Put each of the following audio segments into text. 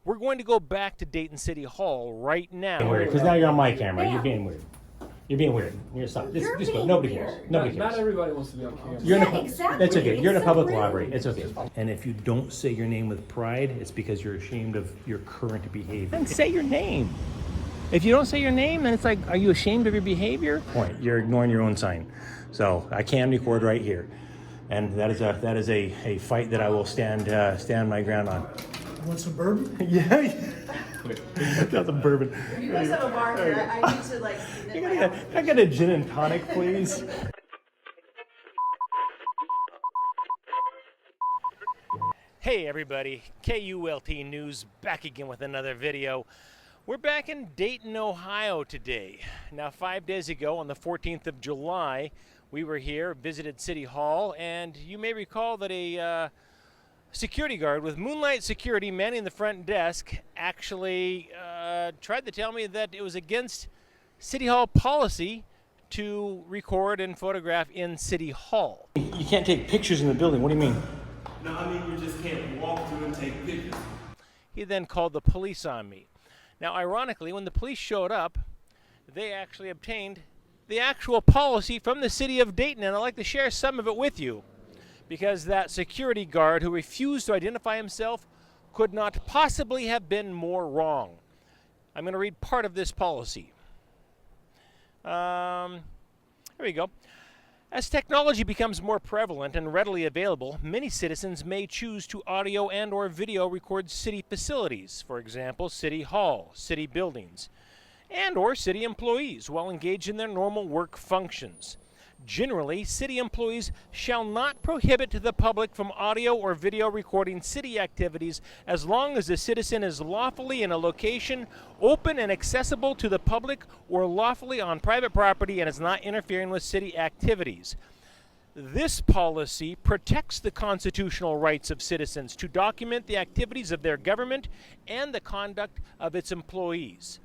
We're going to go back to Dayton City Hall right now. Because now you're on my camera. You're being weird. You're being weird. You're stop. Just go. Nobody cares. Nobody cares. Not everybody wants to be on camera. You're Exactly. That's okay. You're in a It's public so rude. library. It's okay. And if you don't say your name with pride, it's because you're ashamed of your current behavior. And say your name. If you don't say your name, then it's like, are you ashamed of your behavior? Point. You're ignoring your own sign. So I can record right here, and that is a fight that I will stand my ground on. Want some bourbon? Yeah. That's a bourbon. You guys have a bar here. I need to like. I got a gin and tonic, please. Hey everybody, KULT News back again with another video. We're back in Dayton, Ohio today. Now 5 days ago on the 14th of July, we were here, visited City Hall, and you may recall that a security guard with Moonlight Security manning the front desk actually tried to tell me that it was against City Hall policy to record and photograph in City Hall. You can't take pictures in the building. What do you mean? No, I mean you just can't walk through and take pictures. He then called the police on me. Now, ironically, when the police showed up, they actually obtained the actual policy from the city of Dayton, and I'd like to share some of it with you, because that security guard who refused to identify himself could not possibly have been more wrong. I'm going to read part of this policy. Here we go. As technology becomes more prevalent and readily available, many citizens may choose to audio and or video record city facilities, for example, City Hall, city buildings, and or city employees while engaged in their normal work functions. Generally, city employees shall not prohibit the public from audio or video recording city activities as long as the citizen is lawfully in a location open and accessible to the public or lawfully on private property and is not interfering with city activities. This policy protects the constitutional rights of citizens to document the activities of their government and the conduct of its employees.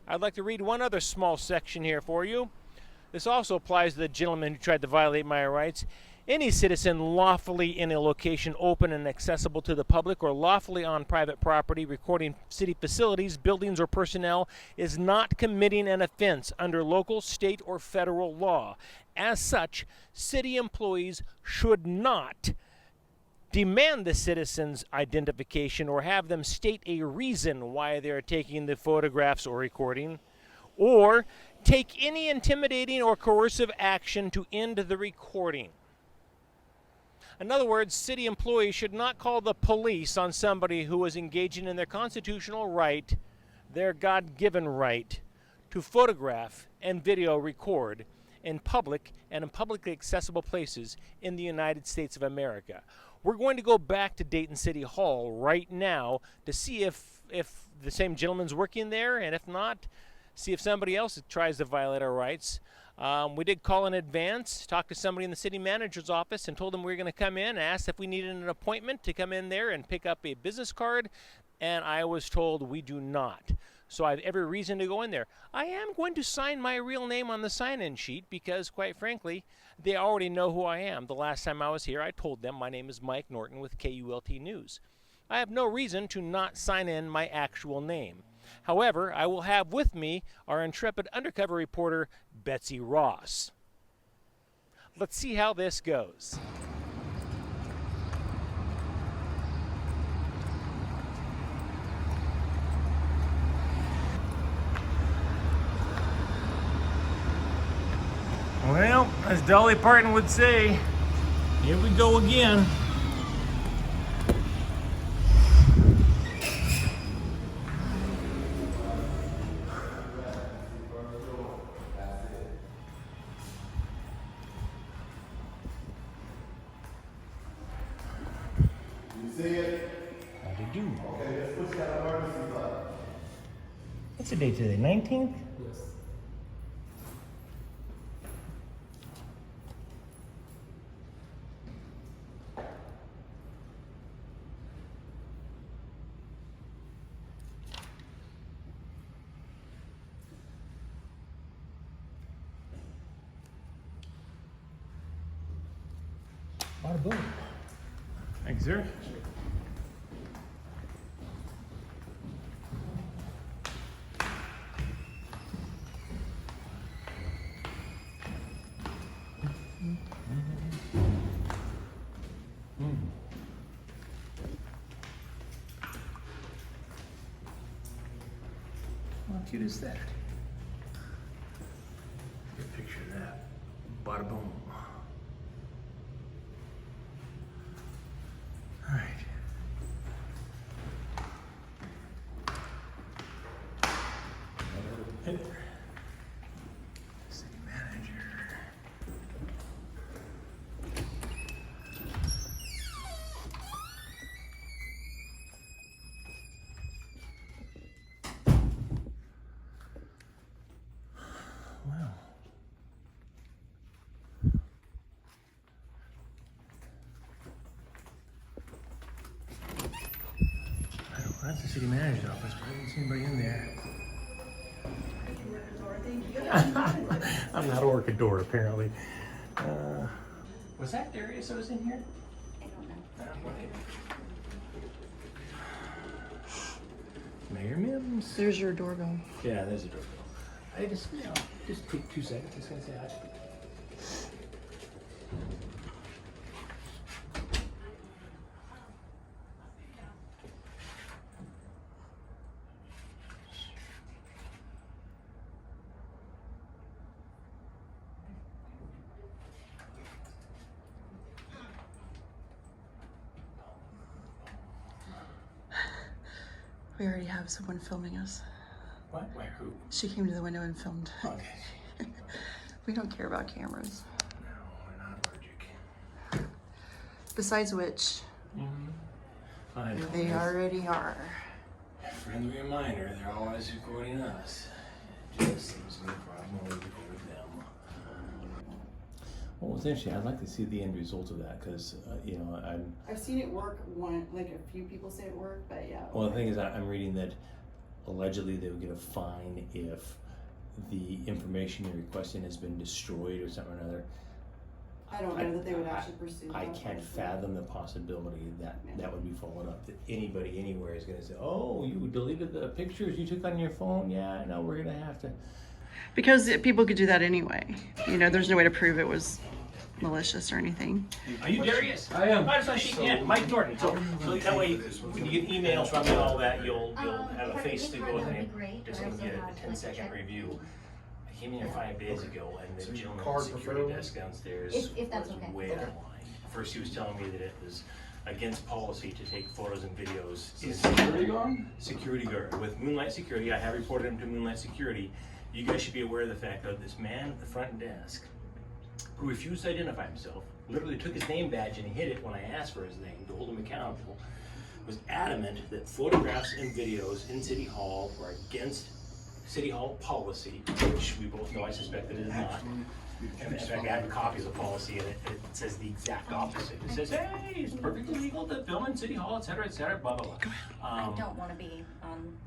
I'd like to read one other small section here for you. This also applies to the gentleman who tried to violate my rights. Any citizen lawfully in a location open and accessible to the public or lawfully on private property recording city facilities, buildings, or personnel is not committing an offense under local, state, or federal law. As such, city employees should not demand the citizen's identification or have them state a reason why they are taking the photographs or recording, or take any intimidating or coercive action to end the recording. In other words, city employees should not call the police on somebody who is engaging in their constitutional right, their God-given right, to photograph and video record in public and in publicly accessible places in the United States of America. We're going to go back to Dayton City Hall right now to see if the same gentleman's working there, and if not, see if somebody else tries to violate our rights. We did call in advance, talked to somebody in the city manager's office and told them we were going to come in and asked if we needed an appointment to come in there and pick up a business card, and I was told we do not. So I have every reason to go in there. I am going to sign my real name on the sign-in sheet because, quite frankly, they already know who I am. The last time I was here, I told them my name is Mike Norton with KULT News. I have no reason to not sign in my actual name. However, I will have with me our intrepid undercover reporter, Betsy Ross. Let's see how this goes. Well, as Dolly Parton would say, here we go again. See it? How did you? Okay, let's push that emergency button. What's the date today? 19th? Yes. Bada boom. Thanks, sir. cute is that? Get a picture of that. Bada boom. All right. Hey there. City manager. Wow. That's the city manager's office, but I didn't see anybody in there. I'm not a workador, apparently. Was that Darius that was in here? I don't know. Mayor Mims. There's your doorbell. Yeah, there's a doorbell. I just, just take 2 seconds. Just gonna say hi. We already have someone filming us. What? Where? Who? She came to the window and filmed. Okay. We don't care about cameras. No, we're not allergic. Besides which, I know. they already are. Friendly reminder, they're always recording us. It just seems to be a problem when we record them. Well, it's interesting. I'd like to see the end result of that because, I've seen it work like a few people say it worked, but yeah. Well, the thing is, I'm reading that allegedly they would get a fine if the information you're requesting has been destroyed or something or another. I don't know that they would actually pursue I that. can't fathom the possibility that that would be followed up. That anybody anywhere is going to say, "Oh, you deleted the pictures you took on your phone." Yeah, no, we're going to have to. Because people could do that anyway. There's no way to prove it was malicious or anything. Are you Darius? I am. Yeah, Mike Norton. So that way, when you get emails from me and all that, you'll have a face to go with it. Just going to get a 10-second review. I came in here 5 days ago, and the gentleman at the security desk downstairs If that's was okay. way out of line. First, he was telling me that it was against policy to take photos and videos. Is security gone? Security guard with Moonlight Security. I have reported him to Moonlight Security. You guys should be aware of the fact that this man at the front desk, who refused to identify himself, literally took his name badge and he hid it when I asked for his name to hold him accountable, was adamant that photographs and videos in City Hall were against City Hall policy, which we both know I suspect that it is not. And in fact, I have a copy of the policy, and it says the exact opposite. It says, hey, it's perfectly legal to film in City Hall, et cetera, blah, blah, blah. I don't want to be on.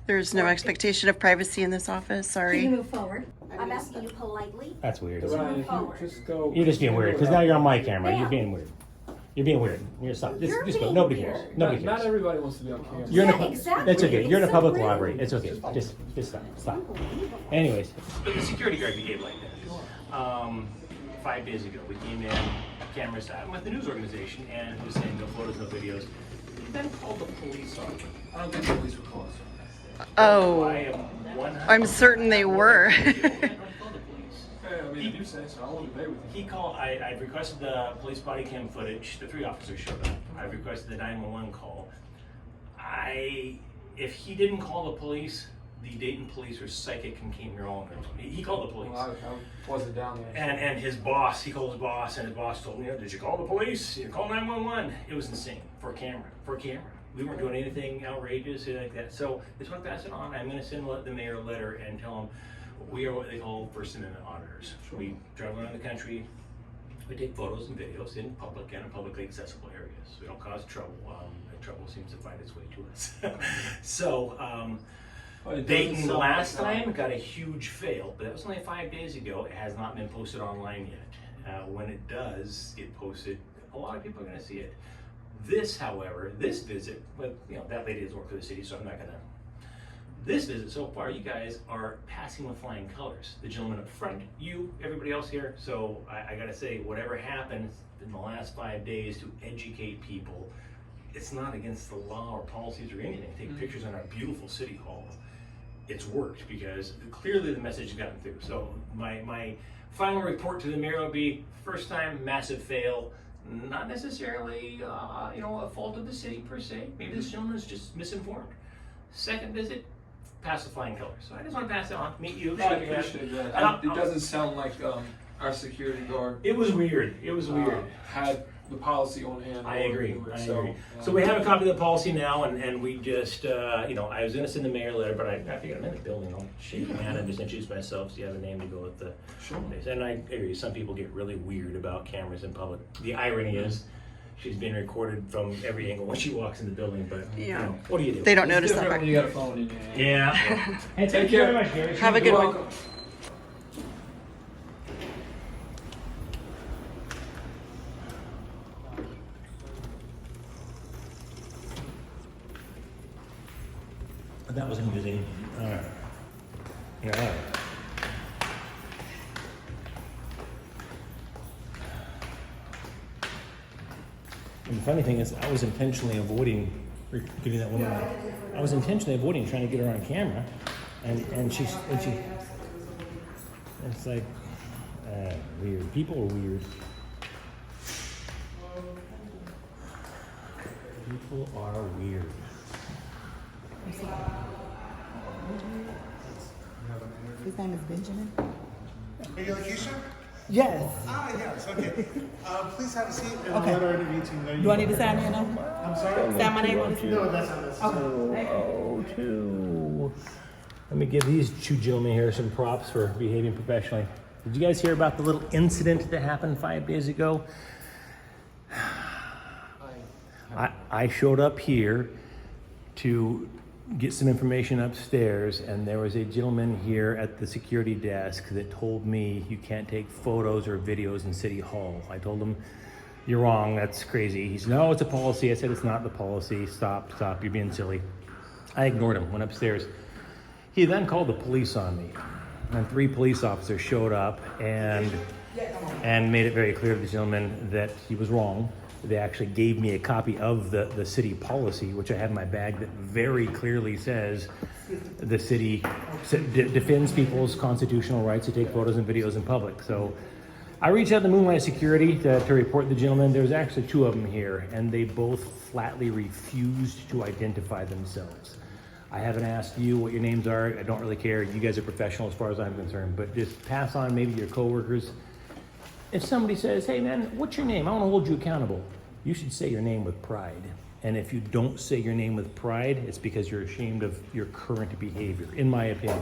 There's no expectation of privacy in this office, Can sorry. you move forward? I'm asking you politely. That's weird. Just move forward. Just go. You're just being weird because now you're on my camera. You're being weird. You're being weird. You're stop. Just go. being Nobody weird. cares. Nobody Not cares. everybody wants to be on camera. You're in Yeah, a, exactly. It's okay. You're in a It's so public rude. library. It's okay. Just stop. Anyways, But the security guard behaved like that. 5 days ago, we came in, cameras, I'm with the news organization, and he was saying no photos, no videos. He then called the police on me. I don't think the police were calling. Oh, I am 100% I'm certain they were. Don't call the police. I mean, you say so. I won't debate with you. He called, I've requested the police body cam footage. The 3 officers showed up. I've requested the 911 call. If he didn't call the police, the Dayton police were psychic and came here all in person. He called the police. Well, I wasn't down there. And his boss, he called his boss, and his boss told me, did you call the police? You call 911. It was insane for a camera. We weren't doing anything outrageous or like that. So this one passed it on. I'm going to send the mayor a letter and tell him we are what they call First Amendment auditors. We travel around the country. We take photos and videos in public and in publicly accessible areas. We don't cause trouble. And trouble seems to find its way to us. So Dayton last time got a huge fail, but that was only 5 days ago. It has not been posted online yet. When it does get posted, a lot of people are going to see it. This, however, this visit, but that lady doesn't work for the city, so I'm not gonna. This visit so far, you guys are passing with flying colors. The gentleman up front, you, everybody else here. So I gotta say, whatever happened in the last 5 days to educate people it's not against the law or policies or anything. Take pictures on our beautiful city hall. It's worked because clearly the message has gotten through. So my final report to the mayor will be: first time, massive fail. Not necessarily, a fault of the city per se. Maybe this gentleman is just misinformed. Second visit, pass the flying colors. So I just want to pass it on. Meet you. I appreciate that. It doesn't sound like our security guard. It was weird. It was weird. Had the policy on hand. I agree. Or I so, agree. So we have a copy of the policy now, and we just, I was going to send the mayor a letter, but I figured I'm in the building. I'll shake your hand and just introduce myself so you have a name to go with the. Sure. And I agree. Some people get really weird about cameras in public. The irony is, she's being recorded from every angle when she walks in the building. But Yeah. what do you do? They don't notice It's that different back. when you got a phone in your hand. Yeah. Hey, thank you care. very much, Gary. Have a good You're one. welcome. That was amusing. All right. Yeah. All right. And the funny thing is, I was intentionally avoiding getting that woman. I was intentionally avoiding trying to get her on camera, and she. It's like weird. People are weird. People are weird. His name is Benjamin. Are you Lakeisha? Yes. Yes, okay. Please have a seat and Okay. I'll let our interview team know Do I need to sign in? I'm sorry? Sign my name on this? No, that's not necessary. Oh, two. Let me give these two gentlemen here some props for behaving professionally. Did you guys hear about the little incident that happened 5 days ago? I showed up here to get some information upstairs, and there was a gentleman here at the security desk that told me you can't take photos or videos in City Hall. I told him, you're wrong, that's crazy. He said, no, it's a policy. I said, it's not the policy. Stop, you're being silly. I ignored him, went upstairs. He then called the police on me, and 3 police officers showed up and made it very clear to the gentleman that he was wrong. They actually gave me a copy of the city policy, which I have in my bag, that very clearly says the city defends people's constitutional rights to take photos and videos in public. So I reached out to Moonlight Security to report the gentleman. There's actually 2 of them here, and they both flatly refused to identify themselves. I haven't asked you what your names are. I don't really care. You guys are professional as far as I'm concerned, but just pass on maybe your coworkers. If somebody says, hey man, what's your name? I want to hold you accountable. You should say your name with pride. And if you don't say your name with pride, it's because you're ashamed of your current behavior, in my opinion.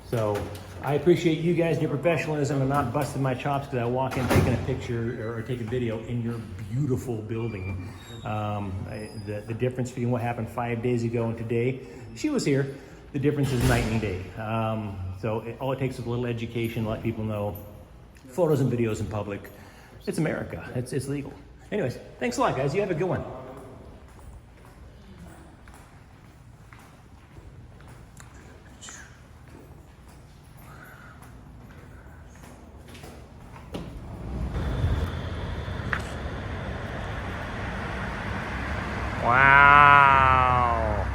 So I appreciate you guys and your professionalism and not busting my chops because I walk in taking a picture or take a video in your beautiful building. The difference between what happened 5 days ago and today, she was here. The difference is night and day. All it takes is a little education, let people know. Photos and videos in public. It's America. It's legal. Anyways, thanks a lot, guys. You have a good one. Wow.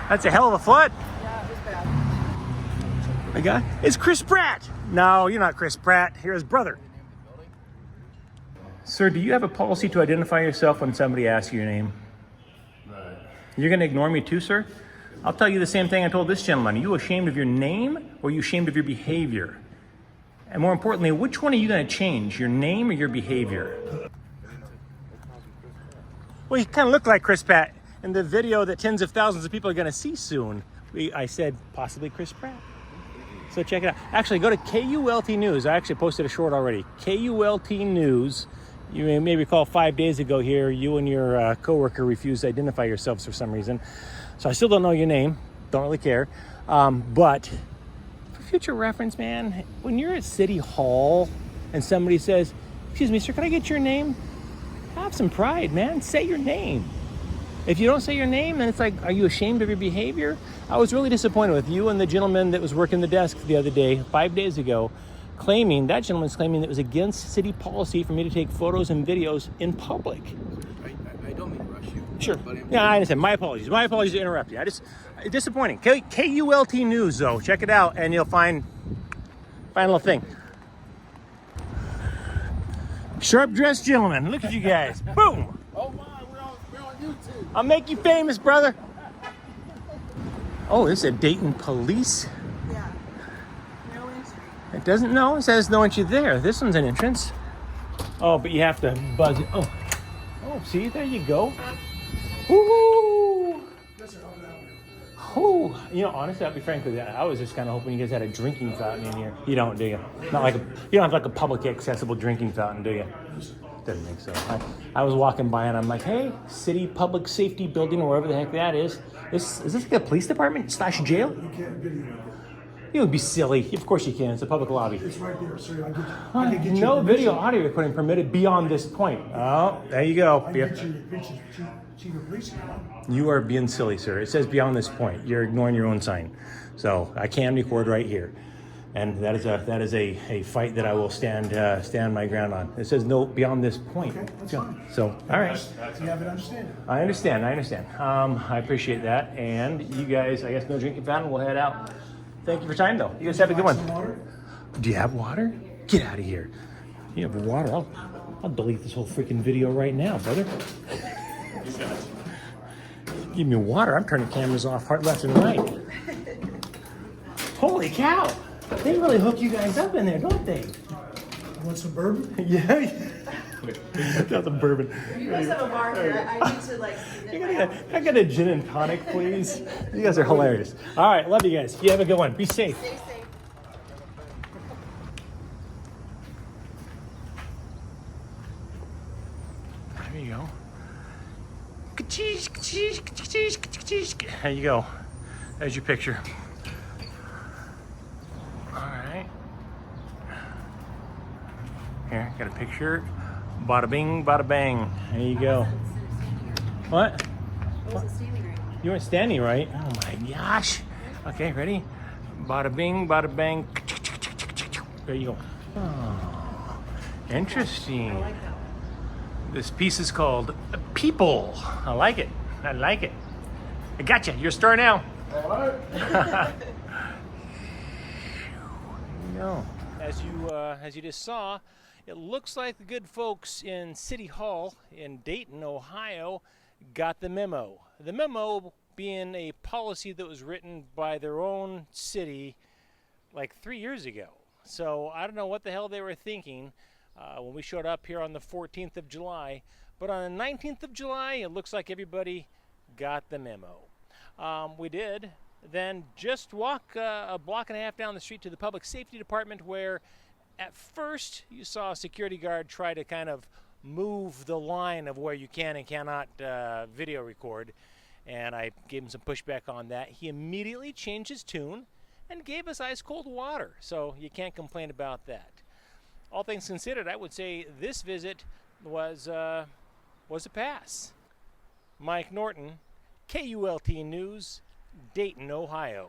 That's a hell of a foot. Yeah, it was bad. My guy, it's Chris Pratt. No, you're not Chris Pratt. You're his brother. Sir, do you have a policy to identify yourself when somebody asks you your name? Right. You're going to ignore me too, sir? I'll tell you the same thing I told this gentleman. Are you ashamed of your name or are you ashamed of your behavior? And more importantly, which one are you going to change, your name or your behavior? Well, you kind of look like Chris Pratt in the video that tens of thousands of people are going to see soon. I said possibly Chris Pratt. So check it out. Actually, go to KULT News. I actually posted a short already. KULT News. You may recall 5 days ago here, you and your coworker refused to identify yourselves for some reason. So I still don't know your name. Don't really care. But for future reference, man, when you're at City Hall and somebody says, excuse me, sir, can I get your name? Have some pride, man. Say your name. If you don't say your name, then it's like, are you ashamed of your behavior? I was really disappointed with you and the gentleman that was working the desk the other day, 5 days ago, that gentleman's claiming that it was against city policy for me to take photos and videos in public. I don't mean to rush you. Sure. Yeah, I understand. My apologies. My apologies to interrupt you. Disappointing. KULT News, though. Check it out, and you'll find a little thing. Sharp-dressed gentlemen. Look at you guys. Boom. Oh my, we're on YouTube. I'll make you famous, brother. Oh, this is a Dayton police. Yeah. No entry. It doesn't know. It says no entry there. This one's an entrance. Oh, but you have to buzz it. Oh, see, there you go. Woo! Oh, you know, honestly, I'll be frank with you. I was just kind of hoping you guys had a drinking fountain in here. You don't, do you? Not like you don't have like a public accessible drinking fountain, do you? Doesn't think so. I was walking by and I'm like, hey, city public safety building or wherever the heck that is. Is this like a police department slash jail? You can't video. It would be silly. Of course you can. It's a public lobby. It's right there, sir. I can get you No permission. video audio recording permitted beyond this point. Oh, there you go. I can get you the picture, chief of police. You are being silly, sir. It says beyond this point. You're ignoring your own sign. So I can record right here. And that is a fight that I will stand my ground on. It says no beyond this point. Okay, that's fine. So, all right. You have an understanding. I understand. I appreciate that. And you guys, I guess no drinking fountain. We'll head out. Thank you for your time, though. You guys have a good one. Some water? Do you have water? Get out of here. You have water? I'll delete this whole freaking video right now, brother. Give me water. I'm turning cameras off hard left and right. Holy cow. They really hook you guys up in there, don't they? You want some bourbon? Yeah. Not the bourbon. You guys have a bar here. I need to like. I got a gin and tonic, please. You guys are hilarious. All right, love you guys. You have a good one. Be safe. Stay safe. There you go. There you go. There's your picture. All right. Here, got a picture. Bada bing, bada bang. There you go. What? You weren't standing right. Oh my gosh. Okay, ready? Bada bing, bada bang. There you go. Oh, interesting. This piece is called People. I like it. I like it. I got you. You're a star now. All right. No. As you just saw, it looks like the good folks in City Hall in Dayton, Ohio, got the memo. The memo being a policy that was written by their own city like 3 years ago. So I don't know what the hell they were thinking when we showed up here on the 14th of July. But on the 19th of July, it looks like everybody got the memo. We did then just walk a block and a half down the street to the public safety department, where at first you saw a security guard try to kind of move the line of where you can and cannot video record, and I gave him some pushback on that. He immediately changed his tune and gave us ice cold water, so you can't complain about that. All things considered, I would say this visit was a pass. Mike Norton, KULT News, Dayton, Ohio.